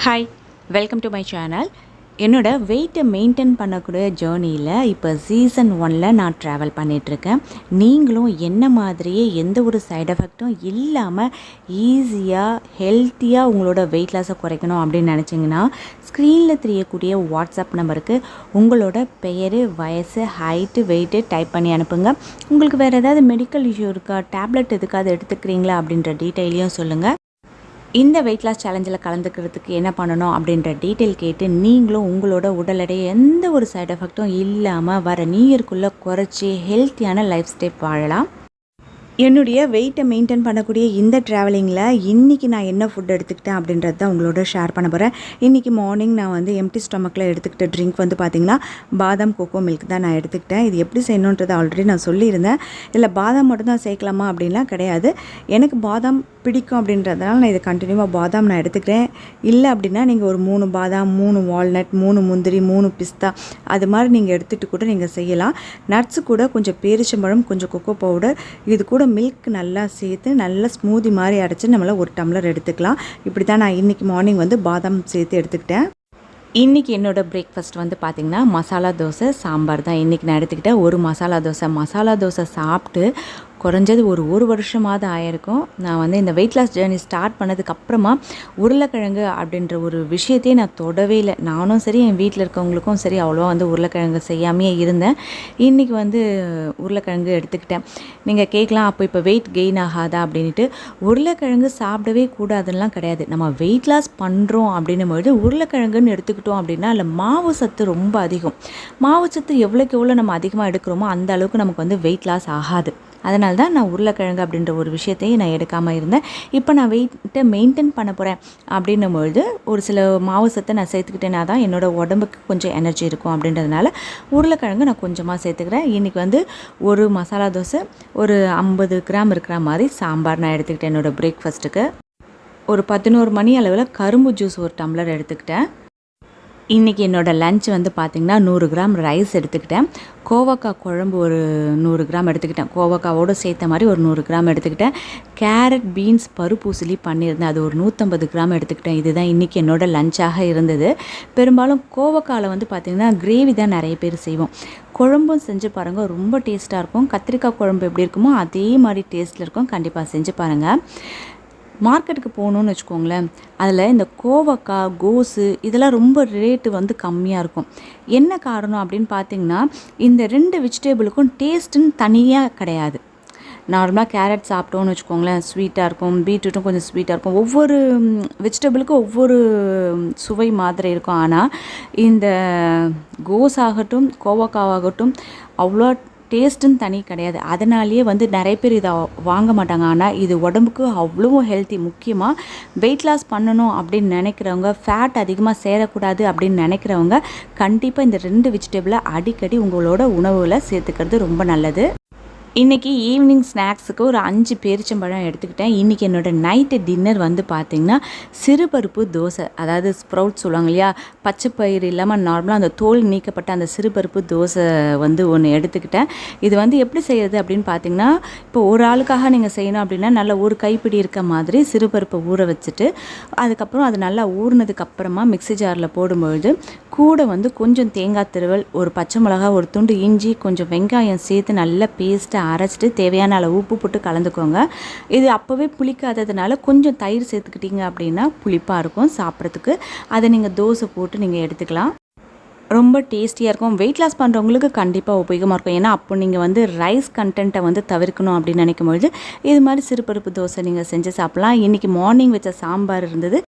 Hi, welcome to my channel. என்னோட வெயிட்டை maintain பண்ணக்கூடிய ஜேர்னியில் இப்போ சீசன் 1ல் நான் ட்ராவல் பண்ணிகிட்ருக்கேன். நீங்களும் என்ன மாதிரியே எந்த ஒரு சைடு எஃபெக்ட்டும் இல்லாமல் ஈஸியாக ஹெல்த்தியாக உங்களோட வெயிட் லாஸை குறைக்கணும் அப்படின்னு நினச்சிங்கன்னா ஸ்க்ரீனில் தெரியக்கூடிய வாட்ஸ்அப் நம்பருக்கு உங்களோட பெயர், வயசு, ஹைட்டு, வெயிட்டு டைப் பண்ணி அனுப்புங்க. உங்களுக்கு வேறு ஏதாவது மெடிக்கல் இஷ்யூ இருக்கா, டேப்லெட் எதுக்காவது எடுத்துக்கிறீங்களா அப்படின்ற டீட்டெயிலையும் சொல்லுங்கள். இந்த வெயிட் லாஸ் சேலஞ்சில் கலந்துக்கிறதுக்கு என்ன பண்ணணும் அப்படின்ற டீட்டெயில் கேட்டு நீங்களும் உங்களோட உடல் எடையை எந்த ஒரு சைடு எஃபெக்ட்டும் இல்லாமல் வர நியூ இயர்க்குள்ளே குறைச்சி ஹெல்த்தியான லைஃப் ஸ்டைல் வாழலாம். என்னுடைய வெயிட்டை மெயின்டைன் பண்ணக்கூடிய இந்த ட்ராவலிங்கில் இன்றைக்கி நான் என்ன ஃபுட் எடுத்துக்கிட்டேன் அப்படின்றது தான் உங்களோட ஷேர் பண்ண போகிறேன். இன்றைக்கி மார்னிங் நான் வந்து எம்டி ஸ்டொமக்கில் எடுத்துக்கிட்ட ட்ரிங்க் வந்து பார்த்திங்கன்னா பாதாம் கோகோ மில்க் தான் நான் எடுத்துக்கிட்டேன். இது எப்படி செய்யணுன்றதை ஆல்ரெடி நான் சொல்லியிருந்தேன். இல்லை பாதாம் மட்டும்தான் சேர்க்கலாமா அப்படின்லாம் கிடையாது. எனக்கு பாதாம் பிடிக்கும் அப்படின்றதுனால நான் இதை கண்டினியூவாக பாதாம் நான் எடுத்துக்கிறேன். இல்லை அப்படின்னா நீங்கள் ஒரு 3 பாதாம், 3 வால்நட், 3 முந்திரி, 3 பிஸ்தா அது மாதிரி நீங்கள் எடுத்துகிட்டு கூட நீங்கள் செய்யலாம். நட்ஸு கூட கொஞ்சம் பேரிச்சம்பழம், கொஞ்சம் கொக்கோ பவுடர், இது கூட மில்க் நல்லா சேர்த்து நல்லா ஸ்மூதி மாதிரி அரைச்சி நம்மள ஒரு டம்ளர் எடுத்துக்கலாம். இப்படி தான் நான் இன்றைக்கி மார்னிங் வந்து பாதாம் சேர்த்து எடுத்துக்கிட்டேன். இன்றைக்கி என்னோடய பிரேக்ஃபாஸ்ட் வந்து பார்த்திங்கன்னா மசாலா தோசை, சாம்பார் தான் இன்றைக்கி நான் எடுத்துக்கிட்டேன். ஒரு மசாலா தோசை சாப்பிட்டு குறைஞ்சது ஒரு வருஷமாவது ஆயிருக்கும். நான் வந்து இந்த வெயிட் லாஸ் ஜேர்னி ஸ்டார்ட் பண்ணதுக்கப்புறமா உருளைக்கிழங்கு அப்படின்ற ஒரு விஷயத்தையே நான் தொடவே இல்லை. நானும் சரி, என் வீட்டில் இருக்கவங்களுக்கும் சரி அவ்வளோவா வந்து உருளைக்கிழங்கு செய்யாமையே இருந்தேன். இன்றைக்கி வந்து உருளைக்கிழங்கு எடுத்துக்கிட்டேன். நீங்கள் கேட்கலாம், அப்போ இப்போ வெயிட் கெயின் ஆகாதா அப்படின்ட்டு. உருளைக்கிழங்கு சாப்பிடவே கூடாதுன்னெலாம் கிடையாது. நம்ம வெயிட் லாஸ் பண்ணுறோம் அப்படின்னும்போது உருளைக்கிழங்குன்னு எடுத்துக்கிட்டோம் அப்படின்னா அதில் மாவு சத்து ரொம்ப அதிகம். மாவு சத்து எவ்வளோக்கு எவ்வளோ நம்ம அதிகமாக எடுக்கிறோமோ அந்த அளவுக்கு நமக்கு வந்து வெயிட் லாஸ் ஆகாது. அதனால தான் நான் உருளைக்கிழங்கு அப்படின்ற ஒரு விஷயத்தையும் நான் எடுக்காமல் இருந்தேன். இப்போ நான் வெயிட்டை மெயின்டைன் பண்ண போகிறேன் அப்படின்னும்பொழுது ஒரு சில மாவு சத்தை நான் சேர்த்துக்கிட்டேன்னா தான் என்னோடய உடம்புக்கு கொஞ்சம் எனர்ஜி இருக்கும். அப்படின்றதுனால உருளைக்கிழங்கு நான் கொஞ்சமாக சேர்த்துக்கிறேன். இன்றைக்கி வந்து ஒரு மசாலா தோசை, ஒரு 50 கிராம் இருக்கிற மாதிரி சாம்பார் நான் எடுத்துக்கிட்டேன். என்னோடய பிரேக்ஃபாஸ்ட்டுக்கு ஒரு 11 மணி அளவில் கரும்பு ஜூஸ் ஒரு டம்ளர் எடுத்துக்கிட்டேன். இன்றைக்கி என்னோடய லஞ்ச் வந்து பார்த்திங்கன்னா 100 கிராம் ரைஸ் எடுத்துக்கிட்டேன். கோவக்காய் குழம்பு ஒரு 100 கிராம் எடுத்துக்கிட்டேன். கோவக்காவோடு சேர்த்த மாதிரி ஒரு 100 கிராம் எடுத்துக்கிட்டேன். கேரட், பீன்ஸ், பருப்பூசலி பண்ணியிருந்தேன். அது ஒரு 150 கிராம் எடுத்துக்கிட்டேன். இதுதான் இன்றைக்கி என்னோடய லஞ்சாக இருந்தது. பெரும்பாலும் கோவக்காயில் வந்து பார்த்திங்கன்னா கிரேவி தான் நிறைய பேர் செய்வோம். குழம்பும் செஞ்சு பாருங்கள், ரொம்ப டேஸ்ட்டாக இருக்கும். கத்திரிக்காய் குழம்பு எப்படி இருக்குமோ அதே மாதிரி டேஸ்ட்டில் இருக்கும். கண்டிப்பாக செஞ்சு பாருங்கள். மார்க்கெட்டுக்கு போகணுன்னு வச்சுக்கோங்களேன், அதில் இந்த கோவக்காய், கோஸு இதெல்லாம் ரொம்ப ரேட்டு வந்து கம்மியாக இருக்கும். என்ன காரணம் அப்படின்னு பார்த்திங்கன்னா, இந்த 2 வெஜிடேபிளுக்கும் டேஸ்ட்டுன்னு தனியாக கிடையாது. நார்மலாக கேரட் சாப்பிட்டோன்னு வச்சுக்கோங்களேன், ஸ்வீட்டாக இருக்கும். பீட்ரூட்டும் கொஞ்சம் ஸ்வீட்டாக இருக்கும். ஒவ்வொரு வெஜிடபிளுக்கும் ஒவ்வொரு சுவை மாதிரி இருக்கும். ஆனால் இந்த கோஸ் ஆகட்டும், கோவக்காவாகட்டும் அவ்வளோ டேஸ்ட்டுன்னு தனி கிடையாது. அதனாலேயே வந்து நிறைய பேர் இதை வாங்க மாட்டாங்க. ஆனால் இது உடம்புக்கு அவ்வளோ ஹெல்த்தி. முக்கியமாக வெயிட் லாஸ் பண்ணணும் அப்படின்னு நினைக்கிறவங்க, ஃபேட் அதிகமாக சேரக்கூடாது அப்படின்னு நினைக்கிறவங்க கண்டிப்பாக இந்த 2 வெஜிடபிளை அடிக்கடி உங்களோட உணவில் சேர்த்துக்கிறது ரொம்ப நல்லது. இன்றைக்கி ஈவினிங் ஸ்நாக்ஸுக்கு ஒரு 5 பேரிச்சம்பழம் எடுத்துக்கிட்டேன். இன்றைக்கி என்னோடய நைட்டு டின்னர் வந்து பார்த்திங்கன்னா சிறுபருப்பு தோசை, அதாவது ஸ்ப்ரவுட் சொல்லுவாங்க இல்லையா, பச்சை பயிறு இல்லாமல் நார்மலாக அந்த தோல் நீக்கப்பட்ட அந்த சிறுபருப்பு தோசை வந்து ஒன்று எடுத்துக்கிட்டேன். இது வந்து எப்படி செய்கிறது அப்படின்னு பார்த்திங்கன்னா, இப்போ ஒரு ஆளுக்காக நீங்கள் செய்யணும் அப்படின்னா நல்லா ஒரு கைப்பிடி இருக்க மாதிரி சிறுபருப்பை ஊற வச்சுட்டு அதுக்கப்புறம் அது நல்லா ஊறினதுக்கப்புறமா மிக்ஸி ஜாரில் போடும்பொழுது கூட வந்து கொஞ்சம் தேங்காய் திருவல், ஒரு பச்சை மிளகா, ஒரு துண்டு இஞ்சி, கொஞ்சம் வெங்காயம் சேர்த்து நல்லா பேஸ்ட்டை அரைச்சிட்டு தேவையான அளவு உப்பு போட்டு கலந்துக்கோங்க. இது அப்போவே புளிக்காததுனால கொஞ்சம் தயிர் சேர்த்துக்கிட்டீங்க அப்படின்னா புளிப்பாக இருக்கும் சாப்பிட்றதுக்கு. அதை நீங்கள் தோசை போட்டு நீங்கள் எடுத்துக்கலாம். ரொம்ப டேஸ்டியாக இருக்கும். வெயிட் லாஸ் பண்ணுறவங்களுக்கு கண்டிப்பாக உபயோகமாக இருக்கும். ஏன்னா அப்போ நீங்கள் வந்து ரைஸ் கண்டென்ட்டை வந்து தவிர்க்கணும் அப்படின்னு நினைக்கும்பொழுது இது மாதிரி சிறுபருப்பு தோசை நீங்கள் செஞ்சு சாப்பிட்லாம். இன்றைக்கி மார்னிங் வச்ச சாம்பார் இருந்தது,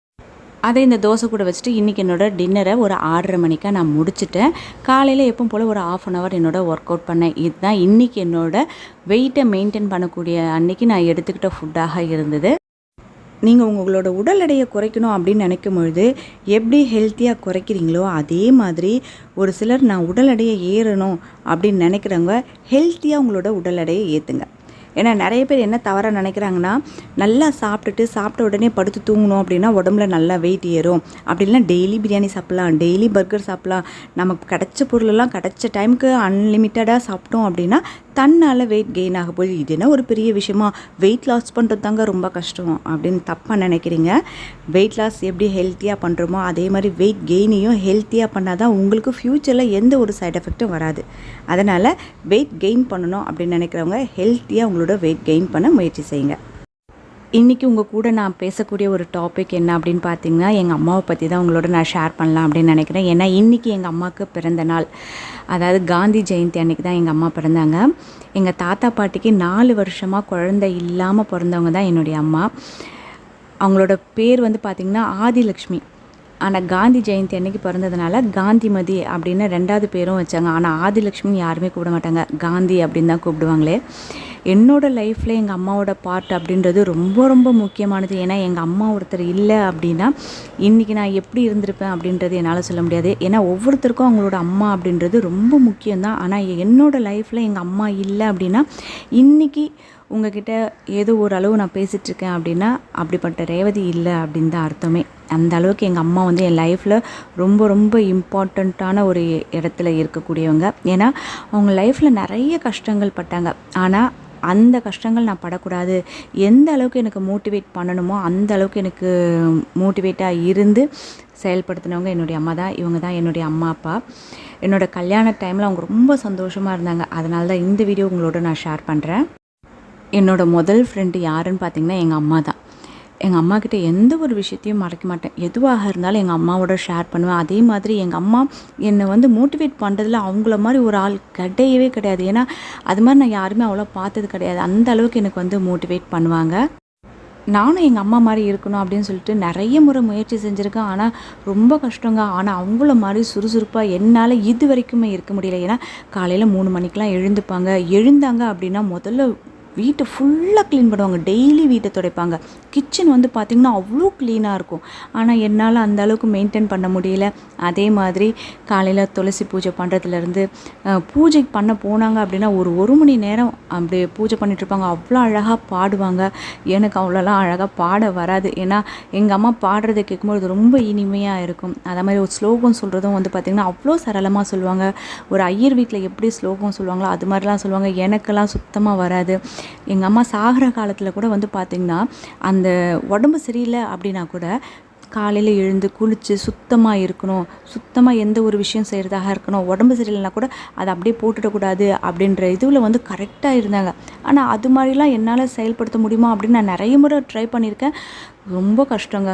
அதை இந்த தோசை கூட வச்சுட்டு இன்றைக்கி என்னோடய டின்னரை ஒரு 6:30 மணிக்காக நான் முடிச்சுட்டேன். காலையில் எப்பவும் போல் ஒரு 1/2 hour என்னோடய ஒர்க் அவுட் பண்ணேன். இதுதான் இன்றைக்கி என்னோடய வெயிட்டை மெயின்டைன் பண்ணக்கூடிய அன்றைக்கி நான் எடுத்துக்கிட்ட ஃபுட்டாக இருந்தது. நீங்கள் உங்களோட உடல் எடையை குறைக்கணும் அப்படின்னு நினைக்கும் பொழுது எப்படி ஹெல்த்தியாக குறைக்கிறீங்களோ அதே மாதிரி ஒரு சிலர் நான் உடல் எடையை ஏறணும் அப்படின்னு நினைக்கிறவங்க ஹெல்த்தியாக உங்களோட உடல் எடையை ஏற்றுங்க. ஏன்னா நிறைய பேர் என்ன தவறாக நினைக்கிறாங்கன்னா, நல்லா சாப்பிட்ட உடனே படுத்து தூங்கணும் அப்படின்னா உடம்புல நல்லா வெயிட் ஏறும். அப்படி இல்லைனா டெய்லி பிரியாணி சாப்பிட்லாம், டெய்லி பர்கர் சாப்பிட்லாம், நமக்கு கிடைச்ச பொருளெல்லாம் கிடைச்ச டைமுக்கு அன்லிமிட்டடாக சாப்பிட்டோம் அப்படின்னா தன்னால் வெயிட் கெயின் ஆக போய் இது என்ன ஒரு பெரிய விஷயமா, வெயிட் லாஸ் பண்ணுறது தாங்க ரொம்ப கஷ்டம் அப்படின்னு தப்பாக நினைக்கிறீங்க. வெயிட் லாஸ் எப்படி ஹெல்த்தியாக பண்ணுறோமோ அதே மாதிரி வெயிட் கெயினையும் ஹெல்த்தியாக பண்ணால் தான் உங்களுக்கு ஃப்யூச்சரில் எந்த ஒரு சைட் எஃபெக்ட்டும் வராது. அதனால் வெயிட் கெயின் பண்ணணும் அப்படின்னு நினைக்கிறவங்க ஹெல்த்தியாக உங்களோட வெயிட் கெயின் பண்ண முயற்சி செய்யுங்க. இன்றைக்கி உங்கள் கூட நான் பேசக்கூடிய ஒரு டாபிக் என்ன அப்படின்னு பார்த்தீங்கன்னா, எங்கள் அம்மாவை பற்றி தான் உங்களோட நான் ஷேர் பண்ணலாம் அப்படின்னு நினைக்கிறேன். ஏன்னா இன்றைக்கி எங்கள் அம்மாவுக்கு பிறந்த நாள், அதாவது காந்தி ஜெயந்தி அன்றைக்கி தான் எங்கள் அம்மா பிறந்தாங்க. எங்கள் தாத்தா பாட்டிக்கு 4 வருஷமாக குழந்தை இல்லாமல் பிறந்தவங்க தான் என்னுடைய அம்மா. அவங்களோட பேர் வந்து பார்த்திங்கன்னா ஆதிலக்ஷ்மி. ஆனால் காந்தி ஜெயந்தி அன்றைக்கி பிறந்ததுனால காந்திமதி அப்படின்னு 2வது பேரும் வச்சாங்க. ஆனால் ஆதிலக்ஷ்மின்னு யாருமே கூப்பிட மாட்டாங்க, காந்தி அப்படின்னு தான் கூப்பிடுவாங்களே. என்னோடய லைஃப்பில் எங்கள் அம்மாவோட பார்ட் அப்படின்றது ரொம்ப ரொம்ப முக்கியமானது. ஏன்னா எங்கள் அம்மா ஒருத்தர் இல்லை அப்படின்னா இன்றைக்கி நான் எப்படி இருந்திருப்பேன் அப்படின்றது என்னால் சொல்ல முடியாது. ஏன்னா ஒவ்வொருத்தருக்கும் அவங்களோட அம்மா அப்படின்றது ரொம்ப முக்கியம்தான். ஆனால் என்னோடய லைஃப்பில் எங்கள் அம்மா இல்லை அப்படின்னா இன்றைக்கி உங்ககிட்ட ஏதோ ஒரு அளவு நான் பேசிகிட்ருக்கேன் அப்படின்னா அப்படிப்பட்ட ரேவதி இல்லை அப்படின்னு தான் அர்த்தமே. அந்த அளவுக்கு எங்கள் அம்மா வந்து என் லைஃப்பில் ரொம்ப ரொம்ப இம்பார்ட்டண்ட்டான ஒரு இடத்துல இருக்கக்கூடியவங்க. ஏன்னா அவங்க லைஃப்பில் நிறைய கஷ்டங்கள் பட்டாங்க. ஆனால் அந்த கஷ்டங்கள் நான் படக்கூடாது, எந்த அளவுக்கு எனக்கு மோட்டிவேட் பண்ணணுமோ அந்த அளவுக்கு எனக்கு மோட்டிவேட்டாக இருந்து செயல்படுத்தினவங்க என்னுடைய அம்மா தான். இவங்க தான் என்னுடைய அம்மா அப்பா. என்னோடய கல்யாண டைமில் அவங்க ரொம்ப சந்தோஷமாக இருந்தாங்க. அதனால தான் இந்த வீடியோ உங்களோட நான் ஷேர் பண்ணுறேன். என்னோடய முதல் ஃப்ரெண்டு யாருன்னு பார்த்திங்கன்னா எங்கள் அம்மா தான். எங்கள் அம்மாக்கிட்ட எந்த ஒரு விஷயத்தையும் மறைக்க மாட்டேன். எதுவாக இருந்தாலும் எங்கள் அம்மாவோட ஷேர் பண்ணுவேன். அதே மாதிரி எங்கள் அம்மா என்னை வந்து மோட்டிவேட் பண்ணுறதுல அவங்கள மாதிரி ஒரு ஆள் கிடையவே கிடையாது. ஏன்னா அது மாதிரி நான் யாருமே அவ்வளோ பார்த்தது கிடையாது. அந்த அளவுக்கு எனக்கு வந்து மோட்டிவேட் பண்ணுவாங்க. நானும் எங்கள் அம்மா மாதிரி இருக்கணும் அப்படின்னு சொல்லிட்டு நிறைய முறை முயற்சி செஞ்சுருக்கேன். ஆனால் ரொம்ப கஷ்டங்க. ஆனால் அவங்கள மாதிரி சுறுசுறுப்பாக என்னால் இது வரைக்குமே இருக்க முடியல. ஏன்னா காலையில் 3 மணிக்கெலாம் எழுந்தாங்க அப்படின்னா முதல்ல வீட்டை ஃபுல்லாக க்ளீன் பண்ணுவாங்க. டெய்லி வீட்டை துடைப்பாங்க. கிச்சன் வந்து பார்த்திங்கன்னா அவ்வளோ க்ளீனாக இருக்கும். ஆனால் என்னால் அந்த அளவுக்கு மெயின்டைன் பண்ண முடியல. அதே மாதிரி காலையில் துளசி பூஜை பண்ணுறதுலேருந்து பூஜை பண்ண போனாங்க அப்படின்னா ஒரு மணி நேரம் அப்படி பூஜை பண்ணிகிட்ருப்பாங்க. அவ்வளோ அழகாக பாடுவாங்க. எனக்கு அவ்வளோலாம் அழகாக பாட வராது. ஏன்னா எங்கள் அம்மா பாடுறதை கேட்கும்போது ரொம்ப இனிமையாக இருக்கும். அதே மாதிரி ஒரு ஸ்லோகம் சொல்கிறதும் வந்து பார்த்திங்கன்னா அவ்வளோ சரளமாக சொல்லுவாங்க. ஒரு ஐயர் வீட்டில் எப்படி ஸ்லோகம் சொல்லுவாங்களோ அது மாதிரிலாம் சொல்லுவாங்க. எனக்கெல்லாம் சுத்தமாக வராது. எங்கள் அம்மா சாகிற காலத்தில் கூட வந்து பார்த்திங்கன்னா அந்த உடம்பு சரியில்லை அப்படின்னா கூட காலையில் எழுந்து குளித்து சுத்தமாக இருக்கணும், சுத்தமாக எந்த ஒரு விஷயம் செய்கிறதாக இருக்கணும், உடம்பு சரியில்லைனா கூட அதை அப்படியே போட்டுடக்கூடாது அப்படின்ற இதில் வந்து கரெக்டாக இருந்தாங்க. ஆனால் அது மாதிரிலாம் என்னால் செயல்படுத்த முடியுமா அப்படின்னு நான் நிறைய முறை ட்ரை பண்ணியிருக்கேன். ரொம்ப கஷ்டங்க.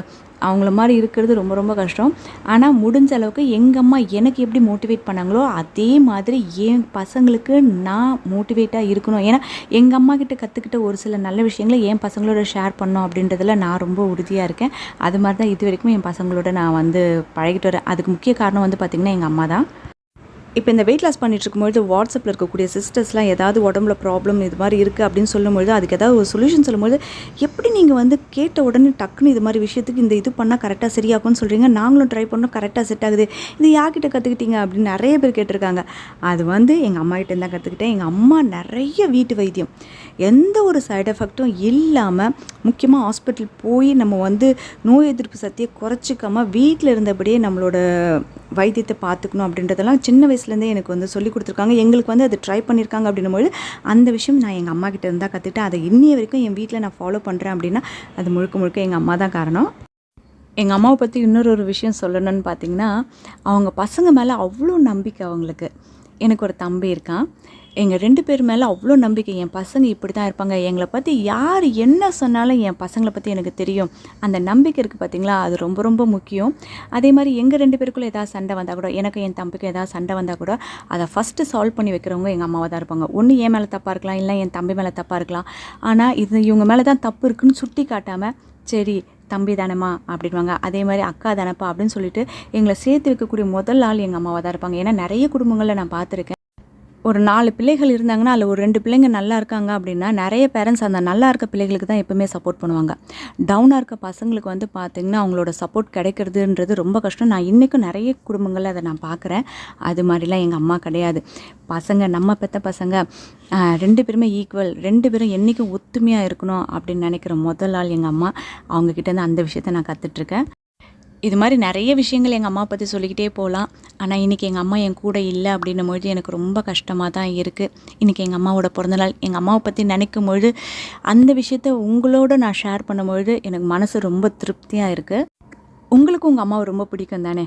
அவங்கள மாதிரி இருக்கிறது ரொம்ப ரொம்ப கஷ்டம். ஆனால் முடிஞ்ச அளவுக்கு எங்கள் அம்மா எனக்கு எப்படி மோட்டிவேட் பண்ணாங்களோ அதே மாதிரி என் பசங்களுக்கு நான் மோட்டிவேட்டாக இருக்கணும். ஏன்னா எங்கள் அம்மா கிட்ட கற்றுக்கிட்ட ஒரு சில நல்ல விஷயங்களை என் பசங்களோட ஷேர் பண்ணோம் அப்படின்றதுல நான் ரொம்ப உறுதியாக இருக்கேன். அது மாதிரி தான் இது வரைக்கும் என் பசங்களோட நான் வந்து பழகிட்டு வரேன். அதுக்கு முக்கிய காரணம் வந்து பார்த்திங்கன்னா எங்கள் அம்மா தான். இப்போ இந்த வெயிட் லாஸ் பண்ணிட்டு இருக்கும்போது வாட்ஸ்அப்பில் இருக்கக்கூடிய சிஸ்டர்ஸ்லாம் ஏதாவது உடம்புல ப்ராப்ளம் இது மாதிரி இருக்குது அப்படின்னு சொல்லும்போது அதுக்கு ஏதாவது ஒரு சொல்யூஷன் சொல்லும்போது எப்படி நீங்கள் வந்து கேட்ட உடனே டக்குன்னு இது மாதிரி விஷயத்துக்கு இந்த இது பண்ணால் கரெக்டாக சரியாகும்னு சொல்கிறீங்க, நாங்களும் ட்ரை பண்ணோம் கரெக்டாக செட் ஆகுது, இது யார்கிட்ட கற்றுக்கிட்டீங்க அப்படின்னு நிறைய பேர் கேட்டிருக்காங்க. அது வந்து எங்கள் அம்மா கிட்டே தான் கற்றுக்கிட்டேன். எங்கள் அம்மா நிறைய வீட்டு வைத்தியம், எந்த ஒரு சைடு எஃபெக்ட்டும் இல்லாமல், முக்கியமாக ஹாஸ்பிட்டல் போய் நம்ம வந்து நோய் எதிர்ப்பு சக்தியை குறைச்சிக்காமல் வீட்டில் இருந்தபடியே நம்மளோட வைத்தியத்தை பார்த்துக்கணும் அப்படின்றதெல்லாம் சின்ன வயசுலேருந்தே எனக்கு வந்து சொல்லி கொடுத்துருக்காங்க. எங்களுக்கு வந்து அதை ட்ரை பண்ணியிருக்காங்க அப்படின்னும்போது அந்த விஷயம் நான் எங்கள் அம்மா கிட்ட இருந்தால் கற்றுக்கிட்டேன். அதை இன்னைய வரைக்கும் என் வீட்டில் நான் ஃபாலோ பண்ணுறேன் அப்படின்னா அது முழுக்க முழுக்க எங்கள் அம்மா தான் காரணம். எங்கள் அம்மாவை பற்றி இன்னொரு விஷயம் சொல்லணும்னு பார்த்திங்கன்னா, அவங்க பசங்க மேலே அவ்வளோ நம்பிக்கை அவங்களுக்கு. எனக்கு ஒரு தம்பி இருக்கான். எங்கள் 2 பேர் மேலே அவ்வளோ நம்பிக்கை. என் பசங்க இப்படி தான் இருப்பாங்க, எங்களை பற்றி யார் என்ன சொன்னாலும் என் பசங்களை பற்றி எனக்கு தெரியும், அந்த நம்பிக்கை இருக்குது பார்த்திங்களா, அது ரொம்ப ரொம்ப முக்கியம். அதே மாதிரி எங்கள் 2 பேருக்குள்ளே ஏதாவது சண்டை வந்தால் கூட, எனக்கு என் தம்பிக்கும் ஏதாவது சண்டை வந்தால் கூட அதை ஃபஸ்ட்டு சால்வ் பண்ணி வைக்கிறவங்க எங்கள் அம்மாவாக தான் இருப்பாங்க. ஒன்று என் மேலே தப்பாக இருக்கலாம், இல்லை என் தம்பி மேலே தப்பாக இருக்கலாம். ஆனால் இது இவங்க மேலே தான் தப்பு இருக்குன்னு சுட்டி காட்டாமல், சரி தம்பி தானேம்மா அப்படின்வாங்க, அதே மாதிரி அக்கா தானப்பா அப்படின்னு சொல்லிட்டு எங்களை சேர்த்து வைக்கக்கூடிய முதல் ஆள் எங்கள் அம்மாவாக தான் இருப்பாங்க. ஏன்னா நிறைய குடும்பங்களில் நான் பார்த்துருக்கேன், ஒரு 4 பிள்ளைகள் இருந்தாங்கன்னா, அதில ஒரு 2 பிள்ளைங்க நல்லா இருக்காங்க அப்படின்னா, நெறைய பேரண்ட்ஸ் அந்த நல்லா இருக்க பிள்ளைகளுக்கு தான் எப்பவுமே சப்போர்ட் பண்ணுவாங்க. டவுனா இருக்க பசங்களுக்கு வந்து பார்த்தீங்கன்னா, அவங்களோட சப்போர்ட் கிடைக்கிறதுன்றது ரொம்ப கஷ்டம். நான் இன்னைக்கும் நெறைய குடும்பங்கள்ல அத நான் பார்க்குறேன். அது மாரிலாம் எங்க அம்மா கிடையாது. பசங்க நம்ம பெத்த பசங்க 2 பேருமே ஈக்குவல். 2 பேரும் என்னைக்கும் ஒத்துமையா இருக்கணும் அப்படின்னு நெனைக்கிற முதல் ஆள் எங்க அம்மா. அவங்க கிட்டேருந்து அந்த விஷயத்த நான் கத்துட்ருக்கேன். இது மாதிரி நிறைய விஷயங்கள் எங்கள் அம்மா பற்றி சொல்லிக்கிட்டே போகலாம். ஆனால் இன்றைக்கி எங்கள் அம்மா என் கூட இல்லை அப்படின்னும்பொழுது எனக்கு ரொம்ப கஷ்டமாக தான் இருக்குது. இன்றைக்கி எங்கள் அம்மாவோட பிறந்தநாள். எங்கள் அம்மாவை பற்றி நினைக்கும் பொழுது அந்த விஷயத்த உங்களோட நான் ஷேர் பண்ணும்பொழுது எனக்கு மனசு ரொம்ப திருப்தியாக இருக்குது. உங்களுக்கும் உங்கள் அம்மாவை ரொம்ப பிடிக்கும் தானே?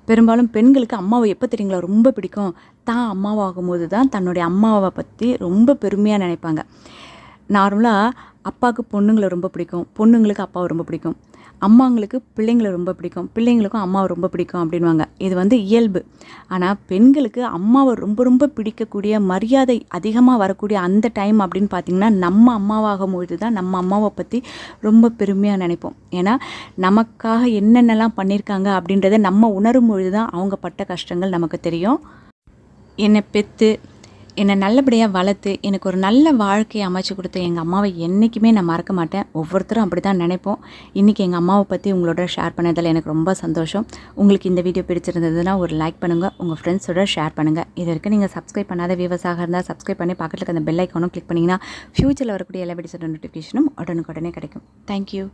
பெரும்பாலும் பெண்களுக்கு அம்மாவை எப்போ தெரியுங்களா ரொம்ப பிடிக்கும்? தான் அம்மாவாகும்போது தான் தன்னுடைய அம்மாவை பற்றி ரொம்ப பெருமையாக நினைப்பாங்க. நார்மலாக அப்பாவுக்கு பொண்ணுங்களை ரொம்ப பிடிக்கும், பொண்ணுங்களுக்கு அப்பாவை ரொம்ப பிடிக்கும், அம்மாங்களுக்கு பிள்ளைங்களை ரொம்ப பிடிக்கும், பிள்ளைங்களுக்கும் அம்மாவை ரொம்ப பிடிக்கும் அப்படின்வாங்க. இது வந்து இயல்பு. ஆனால் பெண்களுக்கு அம்மாவை ரொம்ப ரொம்ப பிடிக்கக்கூடிய, மரியாதை அதிகமாக வரக்கூடிய அந்த டைம் அப்படின்னு பார்த்திங்கன்னா, நம்ம அம்மாவாகும்பொழுது தான் நம்ம அம்மாவை பற்றி ரொம்ப பெருமையாக நினைப்போம். ஏன்னா நமக்காக என்னென்னலாம் பண்ணியிருக்காங்க அப்படின்றத நம்ம உணரும் பொழுது தான் அவங்க பட்ட கஷ்டங்கள் நமக்கு தெரியும். என்னை பெற்று என்னை நல்லபடியாக வளர்த்து எனக்கு ஒரு நல்ல வாழ்க்கையை அமைச்சு கொடுத்த எங்கள் அம்மாவை என்றைக்குமே நான் மறக்க மாட்டேன். ஒவ்வொருத்தரும் அப்படி தான் நினைப்போம். இன்றைக்கி எங்கள் அம்மாவை பற்றி உங்களோட ஷேர் பண்ணதில் எனக்கு ரொம்ப சந்தோஷம். உங்களுக்கு இந்த வீடியோ பிடிச்சிருந்ததுன்னா ஒரு லைக் பண்ணுங்கள், உங்கள் ஃப்ரெண்ட்ஸோட ஷேர் பண்ணுங்கள். இது வரைக்கும் நீங்கள் சப்ஸ்கிரைப் பண்ணாத வியூவர்ஸாக இருந்தால் சப்ஸ்கிரைப் பண்ணி பக்கத்தில் இருக்க அந்த பெல் ஐக்கானும் கிளிக் பண்ணிங்கன்னா ஃப்யூச்சரில் வரக்கூடிய எல்லா வீடியோஸோட நோட்டிஃபிகேஷனும் உடனுக்குடனே கிடைக்கும். தேங்க்யூ.